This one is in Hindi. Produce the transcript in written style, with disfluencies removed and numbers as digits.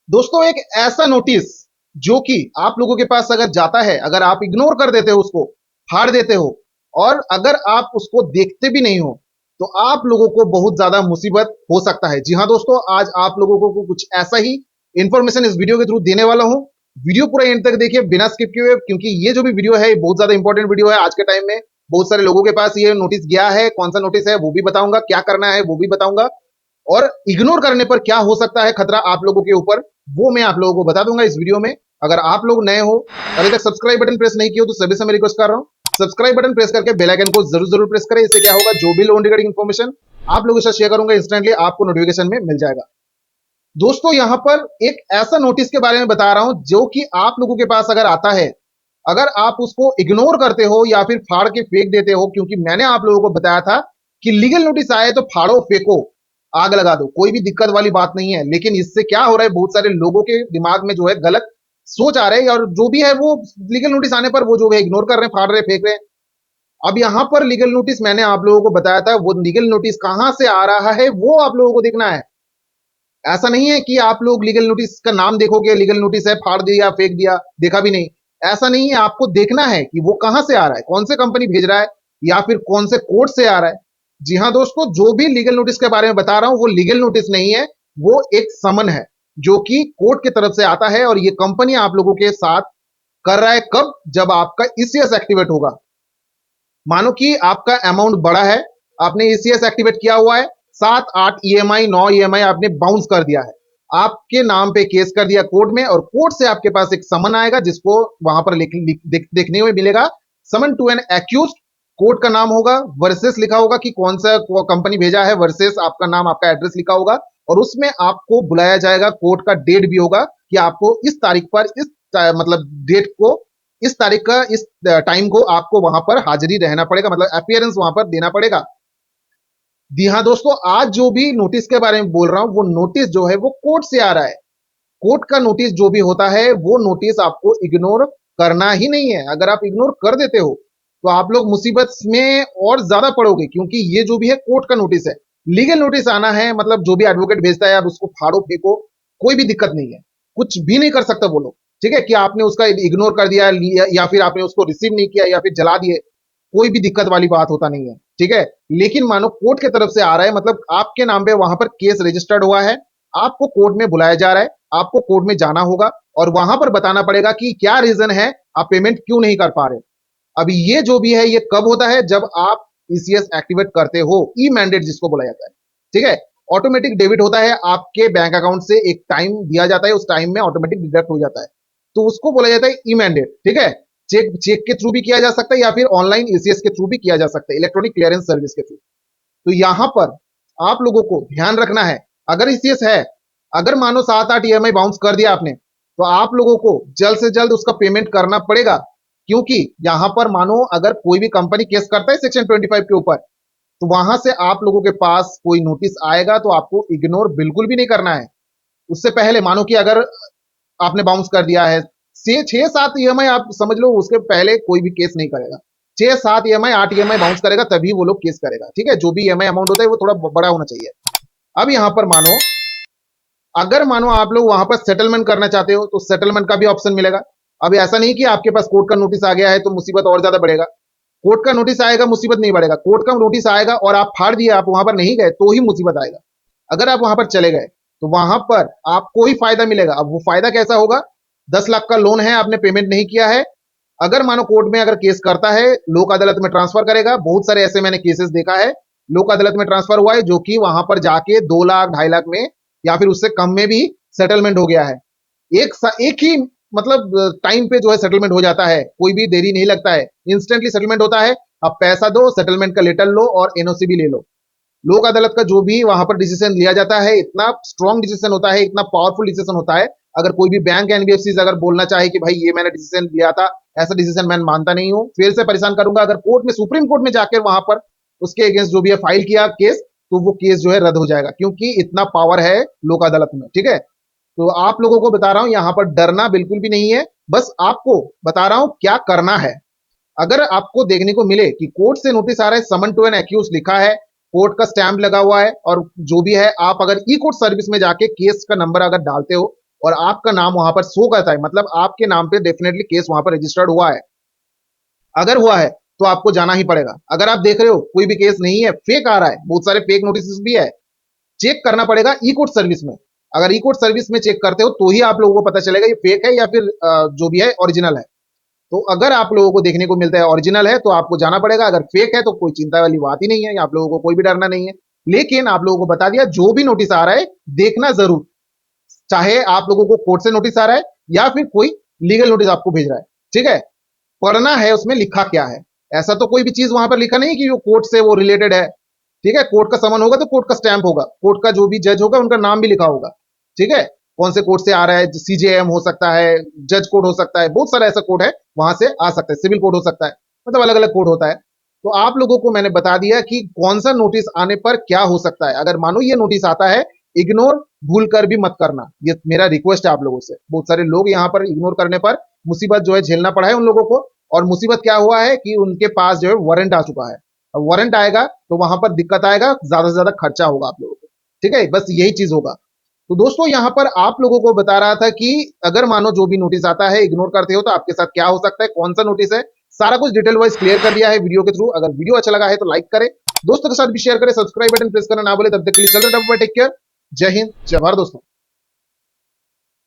दोस्तों एक ऐसा नोटिस जो कि आप लोगों के पास अगर जाता है, अगर आप इग्नोर कर देते हो उसको, फाड़ देते हो और अगर आप उसको देखते भी नहीं हो तो आप लोगों को बहुत ज्यादा मुसीबत हो सकता है। जी हाँ दोस्तों, आज आप लोगों को कुछ ऐसा ही इंफॉर्मेशन इस वीडियो के थ्रू देने वाला हूं। वीडियो पूरा एंड तक देखिए बिना स्किप किए हुए, क्योंकि ये जो भी वीडियो है बहुत ज्यादा इंपॉर्टेंट वीडियो है। आज के टाइम में बहुत सारे लोगों के पास ये नोटिस गया है, कौन सा नोटिस है वो भी बताऊंगा, क्या करना है वो भी बताऊंगा और इग्नोर करने पर क्या हो सकता है खतरा आप लोगों के ऊपर, वो मैं आप लोगों को बता दूंगा इस वीडियो में। अगर आप लोग नए हो, अभी तक सब्सक्राइब बटन प्रेस नहीं किया हो तो सभी से मैं रिक्वेस्ट कर रहा हूं, सब्सक्राइब बटन प्रेस करके बेल आइकन को जरूर जरूर प्रेस करें। इससे क्या होगा, जो भी लोन रिगार्डिंग इन्फॉर्मेशन आप लोगों के साथ शेयर करूंगा इंस्टेंटली आपको नोटिफिकेशन में मिल जाएगा। दोस्तों यहां पर एक ऐसा नोटिस के बारे में बता रहा हूं जो कि आप लोगों के पास अगर आता है, अगर आप उसको इग्नोर करते हो या फिर फाड़ के फेंक देते हो, क्योंकि मैंने आप लोगों को बताया था कि लीगल नोटिस आए तो फाड़ो फेंको, आग लगा दो, कोई भी दिक्कत वाली बात नहीं है। लेकिन इससे क्या हो रहा है, बहुत सारे लोगों के दिमाग में जो है गलत सोच आ रहे हैं और जो भी है वो लीगल नोटिस आने पर वो जो है इग्नोर कर रहे हैं, फाड़ रहे हैं, फेंक रहे हैं। अब यहां पर लीगल नोटिस मैंने आप लोगों को बताया था, वो लीगल नोटिस कहां से आ रहा है वो आप लोगों को देखना है। ऐसा नहीं है कि आप लोग लीगल नोटिस का नाम देखोगे, लीगल नोटिस है, फाड़ दिया, फेंक दिया, देखा भी नहीं। ऐसा नहीं है, आपको देखना है कि वो कहां से आ रहा है, कौन से कंपनी भेज रहा है या फिर कौन से कोर्ट से आ रहा है। जी हाँ दोस्तों, जो भी लीगल नोटिस के बारे में बता रहा हूं वो लीगल नोटिस नहीं है, वो एक समन है जो कि कोर्ट की तरफ से आता है और ये कंपनी आप लोगों के साथ कर रहा है। कब? जब आपका ईसीएस एक्टिवेट होगा। मानो कि आपका अमाउंट बड़ा है, आपने ईसीएस एक्टिवेट किया हुआ है, 7 8 ईएमआई 9 ईएमआई आपने बाउंस कर दिया है, आपके नाम पे केस कर दिया कोर्ट में और कोर्ट से आपके पास एक समन आएगा जिसको वहां पर देखने में मिलेगा, summon to an accused. Court का नाम होगा, वर्सेस लिखा होगा कि कौन सा कंपनी भेजा है, वर्सेस आपका नाम, आपका एड्रेस लिखा होगा और उसमें आपको बुलाया जाएगा। कोर्ट का डेट भी होगा कि आपको इस तारीख पर, इस मतलब डेट को, इस तारीख का, इस टाइम को आपको वहां पर हाजिरी रहना पड़ेगा, मतलब अपियरेंस वहां पर देना पड़ेगा। जी हाँ दोस्तों, आज जो भी नोटिस के बारे में बोल रहा हूं वो नोटिस जो है वो कोर्ट से आ रहा है। कोर्ट का नोटिस जो भी होता है वो नोटिस आपको इग्नोर करना ही नहीं है। अगर आप इग्नोर कर देते हो तो आप लोग मुसीबत में और ज्यादा पड़ोगे, क्योंकि ये जो भी है कोर्ट का नोटिस है। लीगल नोटिस आना है मतलब जो भी एडवोकेट भेजता है आप उसको फाड़ो फेंको, कोई भी दिक्कत नहीं है, कुछ भी नहीं कर सकता वो लोग। ठीक है, कि आपने उसका इग्नोर कर दिया या फिर आपने उसको रिसीव नहीं किया या फिर जला दिए, कोई भी दिक्कत वाली बात होता नहीं है। ठीक है, लेकिन मानो कोर्ट की तरफ से आ रहा है, मतलब आपके नाम पे वहां पर केस रजिस्टर्ड हुआ है, आपको कोर्ट में बुलाया जा रहा है, आपको कोर्ट में जाना होगा और वहां पर बताना पड़ेगा कि क्या रीजन है, आप पेमेंट क्यों नहीं कर पा रहे। अब ये जो भी है ये कब होता है, जब आप ईसीएस एक्टिवेट करते हो, ई मैंडेट जिसको बोला जाता है। ठीक है, ऑटोमेटिक डेबिट होता है आपके बैंक अकाउंट से, एक टाइम दिया जाता है, उस टाइम में ऑटोमेटिक डिडक्ट हो जाता है, तो उसको बोला जाता है ई मैंडेट। ठीक है, चेक चेक के थ्रू भी किया जा सकता है या फिर ऑनलाइन ईसीएस के थ्रू भी किया जा सकता है, इलेक्ट्रॉनिक क्लियरेंस सर्विस के थ्रू। तो यहां पर आप लोगों को ध्यान रखना है, अगर ईसीएस है, अगर मानो 7 8 ईएमआई बाउंस कर दिया आपने, तो आप लोगों को जल्द से जल्द उसका पेमेंट करना पड़ेगा। क्योंकि यहां पर मानो अगर कोई भी कंपनी केस करता है सेक्शन 25 के ऊपर, तो वहां से आप लोगों के पास कोई नोटिस आएगा तो आपको इग्नोर बिल्कुल भी नहीं करना है। उससे पहले मानो कि अगर आपने बाउंस कर दिया है, 6 7 ईएमआई आप समझ लो, उसके पहले कोई भी केस नहीं करेगा। 6 7 ईएमआई 8 ईएमआई बाउंस करेगा तभी वो लोग केस करेगा। ठीक है, जो भी ईएमआई अमाउंट होता है वो थोड़ा बड़ा होना चाहिए। अब यहां पर मानो, अगर मानो आप लोग वहां पर सेटलमेंट करना चाहते हो तो सेटलमेंट का भी ऑप्शन मिलेगा। अब ऐसा नहीं कि आपके पास कोर्ट का नोटिस आ गया है तो मुसीबत और ज्यादा बढ़ेगा। कोर्ट का नोटिस आएगा, मुसीबत नहीं बढ़ेगा। कोर्ट का नोटिस आएगा और आप फाड़ दिए, आप वहां पर नहीं गए तो ही मुसीबत आएगा। अगर आप वहां पर चले गए तो वहां पर आपको ही फायदा मिलेगा। अब वो फायदा कैसा होगा, 10 लाख का लोन है, आपने पेमेंट नहीं किया है, अगर मानो कोर्ट में अगर केस करता है, लोक अदालत में ट्रांसफर करेगा। बहुत सारे ऐसे मैंने केसेस देखा है, लोक अदालत में ट्रांसफर हुआ है जो कि वहां पर जाके 2 लाख 2.5 लाख में या फिर उससे कम में भी सेटलमेंट हो गया है। एक ही मतलब टाइम पे जो है सेटलमेंट हो जाता है, कोई भी देरी नहीं लगता है, इंस्टेंटली सेटलमेंट होता है। अब पैसा दो, सेटलमेंट का लेटर लो और एनओसी भी ले लो। लोक अदालत का जो भी वहां पर डिसीजन लिया जाता है, इतना स्ट्रॉन्ग डिसीजन होता है, इतना पावरफुल डिसीजन होता है। अगर कोई भी बैंक एनबीएफसी अगर बोलना चाहे कि भाई ये मैंने डिसीजन लिया था, ऐसा डिसीजन मैं मानता नहीं हूँ, फिर से परेशान करूंगा, अगर कोर्ट में, सुप्रीम कोर्ट में जाकर वहां पर उसके अगेंस्ट जो भी है फाइल किया केस, तो वो केस जो है रद्द हो जाएगा, क्योंकि इतना पावर है लोक अदालत में। ठीक है, तो आप लोगों को बता रहा हूं यहां पर डरना बिल्कुल भी नहीं है, बस आपको बता रहा हूं क्या करना है। अगर आपको देखने को मिले कि कोर्ट से नोटिस आ रहा है, समन टू एन एक्यूज लिखा है, कोर्ट का स्टैंप लगा हुआ है और जो भी है, आप अगर ई कोर्ट सर्विस में जाके केस का नंबर अगर डालते हो और आपका नाम वहां पर शो करता है, मतलब आपके नाम पे डेफिनेटली केस वहां पर रजिस्टर्ड हुआ है। अगर हुआ है तो आपको जाना ही पड़ेगा। अगर आप देख रहे हो कोई भी केस नहीं है, फेक आ रहा है, बहुत सारे फेक नोटिस भी है, चेक करना पड़ेगा ई कोर्ट सर्विस में। अगर ई कोर्ट सर्विस में चेक करते हो तो ही आप लोगों को पता चलेगा ये फेक है या फिर जो भी है ओरिजिनल है। तो अगर आप लोगों को देखने को मिलता है ओरिजिनल है तो आपको जाना पड़ेगा, अगर फेक है तो कोई चिंता वाली बात ही नहीं है, आप लोगों को कोई भी डरना नहीं है। लेकिन आप लोगों को बता दिया, जो भी नोटिस आ रहा है देखना जरूर, चाहे आप लोगों को कोर्ट से नोटिस आ रहा है या फिर कोई लीगल नोटिस आपको भेज रहा है, ठीक है, पढ़ना है उसमें लिखा क्या है। ऐसा तो कोई भी चीज वहां पर लिखा नहीं कि वो कोर्ट से वो रिलेटेड है, ठीक है। कोर्ट का समन होगा तो कोर्ट का स्टैंप होगा, कोर्ट का जो भी जज होगा उनका नाम भी लिखा होगा, ठीक है। कौन से कोर्ट से आ रहा है, सीजेएम हो सकता है, जज कोर्ट हो सकता है, बहुत सारा ऐसा कोर्ट है वहां से आ सकता है, सिविल कोर्ट हो सकता है, मतलब अलग अलग कोर्ट होता है। तो आप लोगों को मैंने बता दिया कि कौन सा नोटिस आने पर क्या हो सकता है। अगर मानो ये नोटिस आता है, इग्नोर भूल कर भी मत करना, ये मेरा रिक्वेस्ट है आप लोगों से। बहुत सारे लोग यहाँ पर इग्नोर करने पर मुसीबत जो है झेलना पड़ा है उन लोगों को। और मुसीबत क्या हुआ है कि उनके पास जो है वारंट आ चुका है। अब वारंट आएगा तो वहां पर दिक्कत आएगा, ज्यादा से ज्यादा खर्चा होगा आप लोगों को, ठीक है, बस यही चीज होगा। तो दोस्तों यहाँ पर आप लोगों को बता रहा था कि अगर मानो जो भी नोटिस आता है इग्नोर करते हो तो आपके साथ क्या हो सकता है, कौन सा नोटिस है, सारा कुछ डिटेल वाइज क्लियर कर दिया है वीडियो के थ्रू। अगर वीडियो अच्छा लगा है तो लाइक करें, दोस्तों के साथ भी शेयर करें, सब्सक्राइब बटन प्रेस करना ना बोले, तब तक के लिए चल रहे टेक केयर, जय हिंद जय भारत दोस्तों।